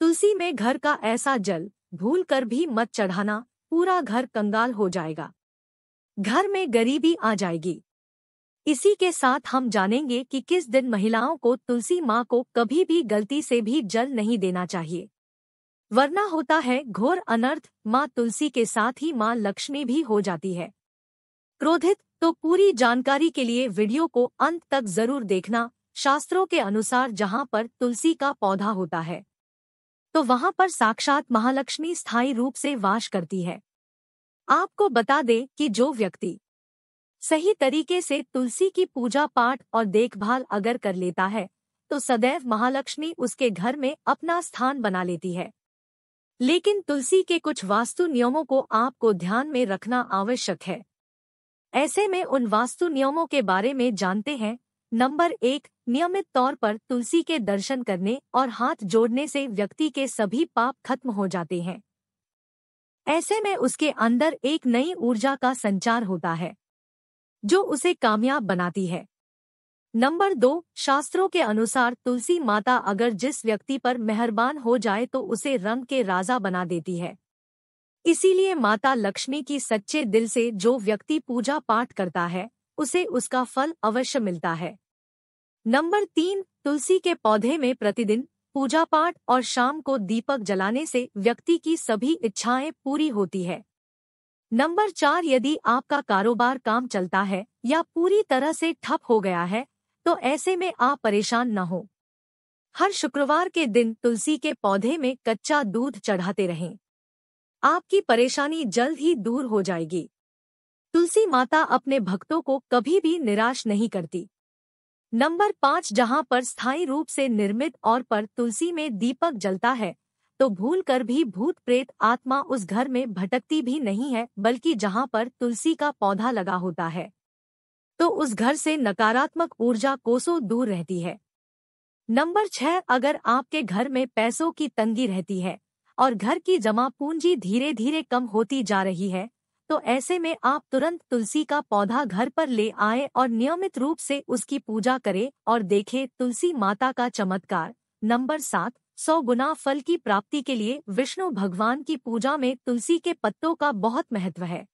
तुलसी में घर का ऐसा जल भूल कर भी मत चढ़ाना, पूरा घर कंगाल हो जाएगा, घर में गरीबी आ जाएगी। इसी के साथ हम जानेंगे कि किस दिन महिलाओं को तुलसी माँ को कभी भी गलती से भी जल नहीं देना चाहिए, वरना होता है घोर अनर्थ। माँ तुलसी के साथ ही माँ लक्ष्मी भी हो जाती है क्रोधित। तो पूरी जानकारी के लिए वीडियो को अंत तक जरूर देखना। शास्त्रों के अनुसार जहाँ पर तुलसी का पौधा होता है तो वहाँ पर साक्षात महालक्ष्मी स्थायी रूप से वास करती है। आपको बता दें कि जो व्यक्ति सही तरीके से तुलसी की पूजा पाठ और देखभाल अगर कर लेता है तो सदैव महालक्ष्मी उसके घर में अपना स्थान बना लेती है। लेकिन तुलसी के कुछ वास्तु नियमों को आपको ध्यान में रखना आवश्यक है। ऐसे में उन वास्तु नियमों के बारे में जानते हैं। नंबर 1, नियमित तौर पर तुलसी के दर्शन करने और हाथ जोड़ने से व्यक्ति के सभी पाप खत्म हो जाते हैं। ऐसे में उसके अंदर एक नई ऊर्जा का संचार होता है जो उसे कामयाब बनाती है। नंबर 2, शास्त्रों के अनुसार तुलसी माता अगर जिस व्यक्ति पर मेहरबान हो जाए तो उसे रंग के राजा बना देती है। इसीलिए माता लक्ष्मी की सच्चे दिल से जो व्यक्ति पूजा पाठ करता है उसे उसका फल अवश्य मिलता है। नंबर 3, तुलसी के पौधे में प्रतिदिन पूजा पाठ और शाम को दीपक जलाने से व्यक्ति की सभी इच्छाएं पूरी होती है। नंबर 4, यदि आपका कारोबार काम चलता है या पूरी तरह से ठप हो गया है तो ऐसे में आप परेशान न हो। हर शुक्रवार के दिन तुलसी के पौधे में कच्चा दूध चढ़ाते रहें, आपकी परेशानी जल्द ही दूर हो जाएगी। तुलसी माता अपने भक्तों को कभी भी निराश नहीं करती। नंबर 5, जहां पर स्थायी रूप से निर्मित और पर तुलसी में दीपक जलता है तो भूल कर भी भूत प्रेत आत्मा उस घर में भटकती भी नहीं है, बल्कि जहां पर तुलसी का पौधा लगा होता है तो उस घर से नकारात्मक ऊर्जा कोसों दूर रहती है। नंबर 6, अगर आपके घर में पैसों की तंगी रहती है और घर की जमा पूंजी धीरे धीरे कम होती जा रही है तो ऐसे में आप तुरंत तुलसी का पौधा घर पर ले आए और नियमित रूप से उसकी पूजा करें और देखें तुलसी माता का चमत्कार। नंबर 7, 100 गुना फल की प्राप्ति के लिए विष्णु भगवान की पूजा में तुलसी के पत्तों का बहुत महत्व है।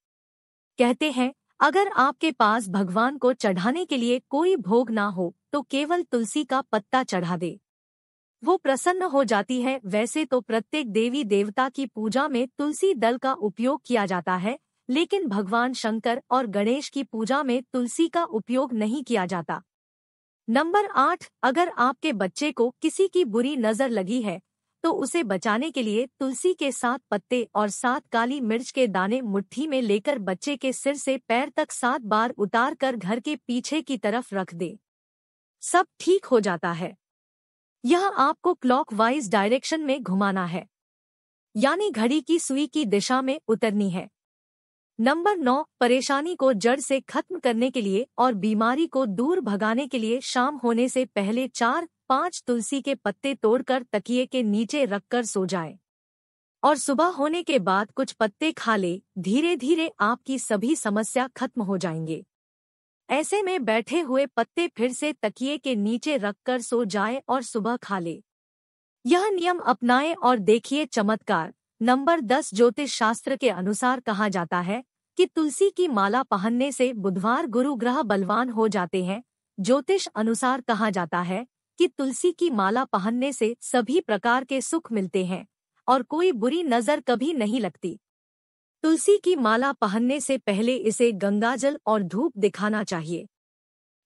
कहते हैं अगर आपके पास भगवान को चढ़ाने के लिए कोई भोग ना हो तो केवल तुलसी का पत्ता चढ़ा दे, वो प्रसन्न हो जाती है। वैसे तो प्रत्येक देवी देवता की पूजा में तुलसी दल का उपयोग किया जाता है, लेकिन भगवान शंकर और गणेश की पूजा में तुलसी का उपयोग नहीं किया जाता। नंबर 8, अगर आपके बच्चे को किसी की बुरी नजर लगी है तो उसे बचाने के लिए तुलसी के 7 पत्ते और 7 काली मिर्च के दाने मुट्ठी में लेकर बच्चे के सिर से पैर तक 7 बार उतार कर घर के पीछे की तरफ रख दे, सब ठीक हो जाता है। यह आपको क्लॉकवाइज डायरेक्शन में घुमाना है, यानी घड़ी की सुई की दिशा में उतरनी है। नंबर 9, परेशानी को जड़ से खत्म करने के लिए और बीमारी को दूर भगाने के लिए शाम होने से पहले 4-5 तुलसी के पत्ते तोड़कर तकिए के नीचे रखकर सो जाए और सुबह होने के बाद कुछ पत्ते खा ले। धीरे धीरे आपकी सभी समस्या खत्म हो जाएंगे। ऐसे में बैठे हुए पत्ते फिर से तकिए के नीचे रखकर सो जाए और सुबह खा ले। यह नियम अपनाएं और देखिए चमत्कार। नंबर 10, ज्योतिष शास्त्र के अनुसार कहा जाता है कि तुलसी की माला पहनने से बुधवार गुरु ग्रह बलवान हो जाते हैं। ज्योतिष अनुसार कहा जाता है कि तुलसी की माला पहनने से सभी प्रकार के सुख मिलते हैं और कोई बुरी नजर कभी नहीं लगती। तुलसी की माला पहनने से पहले इसे गंगाजल और धूप दिखाना चाहिए।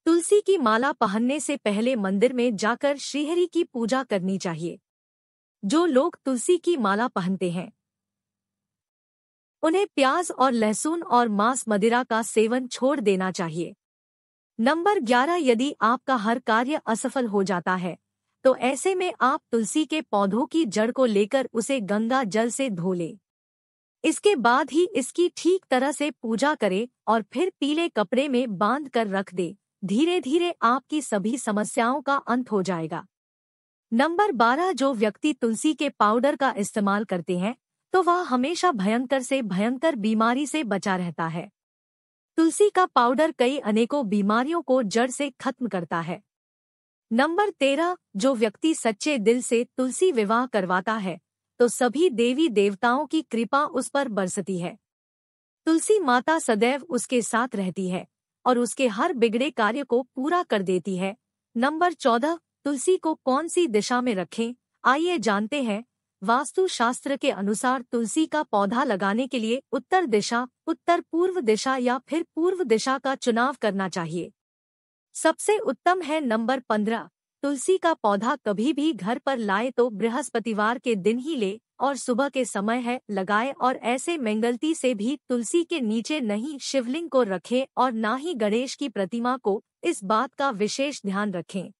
तुलसी की माला पहनने से पहले मंदिर में जाकर श्रीहरि की पूजा करनी चाहिए। जो लोग तुलसी की माला पहनते हैं उन्हें प्याज और लहसुन और मांस मदिरा का सेवन छोड़ देना चाहिए। नंबर 11, यदि आपका हर कार्य असफल हो जाता है तो ऐसे में आप तुलसी के पौधों की जड़ को लेकर उसे गंगा जल से धो लें। इसके बाद ही इसकी ठीक तरह से पूजा करें और फिर पीले कपड़े में बांध कर रख दे। धीरे धीरे आपकी सभी समस्याओं का अंत हो जाएगा। नंबर 12, जो व्यक्ति तुलसी के पाउडर का इस्तेमाल करते हैं तो वह हमेशा भयंकर से भयंकर बीमारी से बचा रहता है। तुलसी का पाउडर कई अनेकों बीमारियों को जड़ से खत्म करता है। नंबर 13, जो व्यक्ति सच्चे दिल से तुलसी विवाह करवाता है तो सभी देवी देवताओं की कृपा उस पर बरसती है। तुलसी माता सदैव उसके साथ रहती है और उसके हर बिगड़े कार्य को पूरा कर देती है। नंबर 14, तुलसी को कौन सी दिशा में रखें, आइए जानते हैं। वास्तु शास्त्र के अनुसार तुलसी का पौधा लगाने के लिए उत्तर दिशा, उत्तर पूर्व दिशा या फिर पूर्व दिशा का चुनाव करना चाहिए। सबसे उत्तम है नंबर 15, तुलसी का पौधा कभी भी घर पर लाए तो बृहस्पतिवार के दिन ही ले और सुबह के समय है लगाए, और ऐसे मंगलती से भी तुलसी के नीचे नहीं शिवलिंग को रखें और ना ही गणेश की प्रतिमा को। इस बात का विशेष ध्यान रखें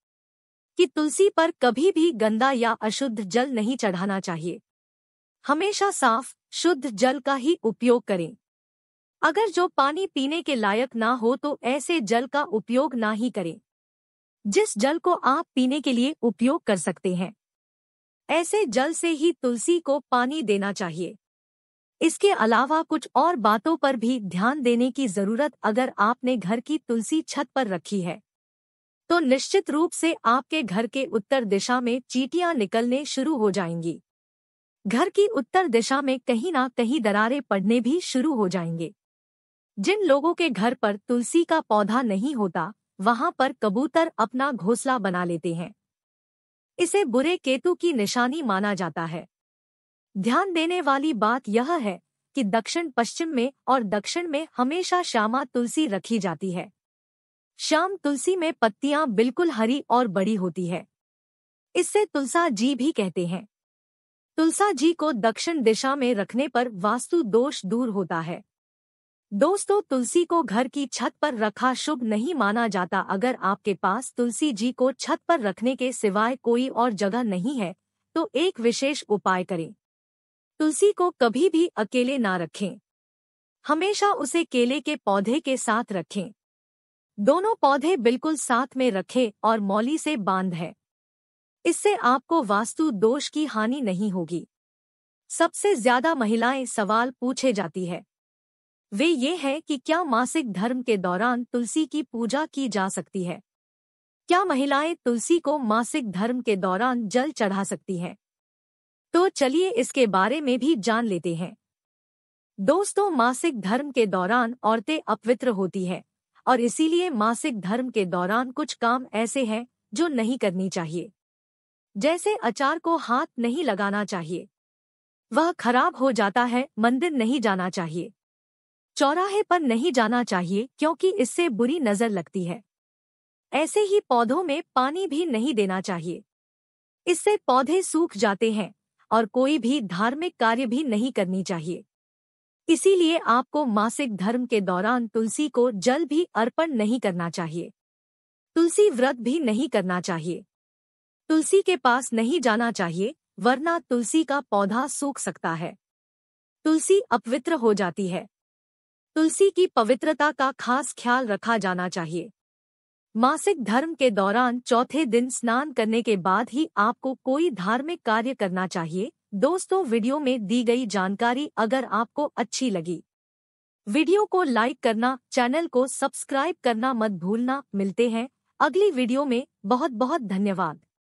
कि तुलसी पर कभी भी गंदा या अशुद्ध जल नहीं चढ़ाना चाहिए। हमेशा साफ शुद्ध जल का ही उपयोग करें। अगर जो पानी पीने के लायक ना हो तो ऐसे जल का उपयोग ना ही करें। जिस जल को आप पीने के लिए उपयोग कर सकते हैं, ऐसे जल से ही तुलसी को पानी देना चाहिए। इसके अलावा कुछ और बातों पर भी ध्यान देने की जरूरत। अगर आपने घर की तुलसी छत पर रखी है तो निश्चित रूप से आपके घर के उत्तर दिशा में चींटियां निकलने शुरू हो जाएंगी। घर की उत्तर दिशा में कहीं ना कहीं दरारें पड़ने भी शुरू हो जाएंगे। जिन लोगों के घर पर तुलसी का पौधा नहीं होता वहां पर कबूतर अपना घोंसला बना लेते हैं। इसे बुरे केतु की निशानी माना जाता है। ध्यान देने वाली बात यह है कि दक्षिण पश्चिम में और दक्षिण में हमेशा श्यामा तुलसी रखी जाती है। श्याम तुलसी में पत्तियां बिल्कुल हरी और बड़ी होती है। इससे तुलसा जी भी कहते हैं। तुलसा जी को दक्षिण दिशा में रखने पर वास्तु दोष दूर होता है। दोस्तों, तुलसी को घर की छत पर रखा शुभ नहीं माना जाता। अगर आपके पास तुलसी जी को छत पर रखने के सिवाय कोई और जगह नहीं है तो एक विशेष उपाय करें। तुलसी को कभी भी अकेले ना रखें। हमेशा उसे केले के पौधे के साथ रखें। दोनों पौधे बिल्कुल साथ में रखें और मौली से बांध है। इससे आपको वास्तु दोष की हानि नहीं होगी। सबसे ज्यादा महिलाएं सवाल पूछे जाती है वे ये है कि क्या मासिक धर्म के दौरान तुलसी की पूजा की जा सकती है? क्या महिलाएं तुलसी को मासिक धर्म के दौरान जल चढ़ा सकती हैं? तो चलिए इसके बारे में भी जान लेते हैं। दोस्तों, मासिक धर्म के दौरान औरतें अपवित्र होती है और इसीलिए मासिक धर्म के दौरान कुछ काम ऐसे हैं जो नहीं करनी चाहिए। जैसे अचार को हाथ नहीं लगाना चाहिए, वह खराब हो जाता है। मंदिर नहीं जाना चाहिए, चौराहे पर नहीं जाना चाहिए क्योंकि इससे बुरी नजर लगती है। ऐसे ही पौधों में पानी भी नहीं देना चाहिए, इससे पौधे सूख जाते हैं और कोई भी धार्मिक कार्य भी नहीं करनी चाहिए। इसीलिए आपको मासिक धर्म के दौरान तुलसी को जल भी अर्पण नहीं करना चाहिए। तुलसी व्रत भी नहीं करना चाहिए। तुलसी के पास नहीं जाना चाहिए वरना तुलसी का पौधा सूख सकता है। तुलसी अपवित्र हो जाती है। तुलसी की पवित्रता का खास ख्याल रखा जाना चाहिए। मासिक धर्म के दौरान चौथे दिन स्नान करने के बाद ही आपको कोई धार्मिक कार्य करना चाहिए। दोस्तों, वीडियो में दी गई जानकारी अगर आपको अच्छी लगी, वीडियो को लाइक करना, चैनल को सब्सक्राइब करना मत भूलना। मिलते हैं अगली वीडियो में। बहुत बहुत धन्यवाद।